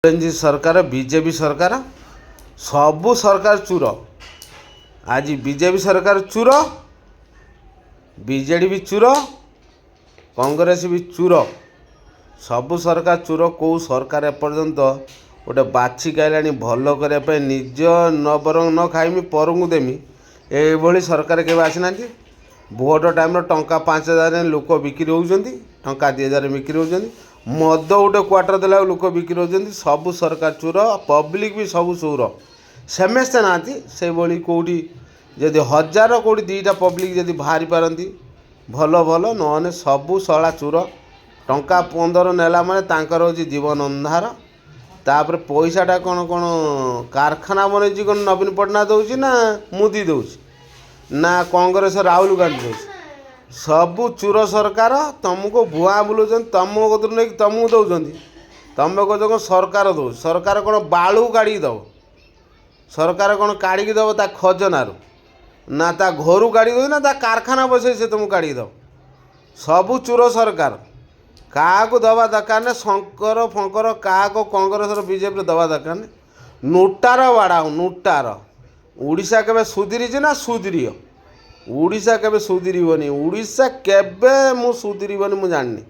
NG सरकार BJP सरकार सबू सरकार चूर। आज बीजेपी सरकार चूर, बीजेडी भी चूर, कांग्रेस भी चूर, सबू सरकार चूर। कौ सरकार एपर्यंत गोटे बाछिक आइलानी भल करने निज न बरং न खाइमी परंकु देमी ये सरकार के आसी ना। भोट टाइम टंका 5,000 लोक बिक्री होती, टंका 2,000 बिक्री होती, मद गोटे क्वार्टर देला लोक बिक्री होती। सबू सरकार चूर, पब्लिक भी सबू चूर, समस्ते ना से भाई कौटी जदि 1000 कौटी 2टा पब्लिक जदि बाहरी पारती भल भल न सबू शला चूर। टंका 15 नेला माने तांकर होची जीवन अंधार। तापर पैसाटा कौन कौन कारखाना बन कौन नवीन पट्टनायक दौर ना मोदी दौर ना कांग्रेस राहुल गांधी दौर। सबू चूर सरकार तुमको भुआ बुलाऊँ, तुम कतर नहीं तुमको दौरान तुम कह कौन सरकार दौ। सरकार कौन बालू काढ़ी दब, सरकार कौन काढ़ी दब ता खजनारू ना ता घर काढ़ी दो ना ता कारखाना बसे से तुमको काढ़ी दब। सबू चूर सरकार क्या दवा दरकार ने शंकर फंकर क्या कांग्रेस बीजेपी दवा दरकार ने। नोटार बाड़ा नोटार ओडिशा केबे सुधरी ना सुधरी ओडिशा केबे सुधरबनी। ओडिशा केबे मु सुधरबनी मु जानी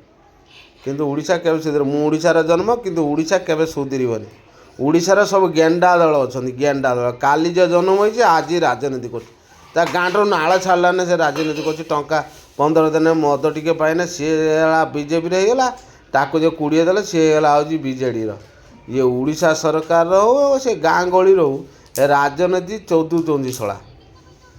किंतु ओडिशा केबे सुधर मु ओडिशार जन्म किंतु ओडिशा केबे सुधरबनी। ओडिशार सब गेंडा दल अच्छा गेंडा दल काली जो जन्म होती आज राजनीति कर गाँटर नाड़ छाड़लाने से राजनीति कर टंका 15 दिन मद टिके पाइना सी बीजेपी होगा ताको जो 20 देले सी हूँ बीजेडी ये ओडिशा सरकार हो से गाँ गहली रो राजनीति चौदुचौंदी शला।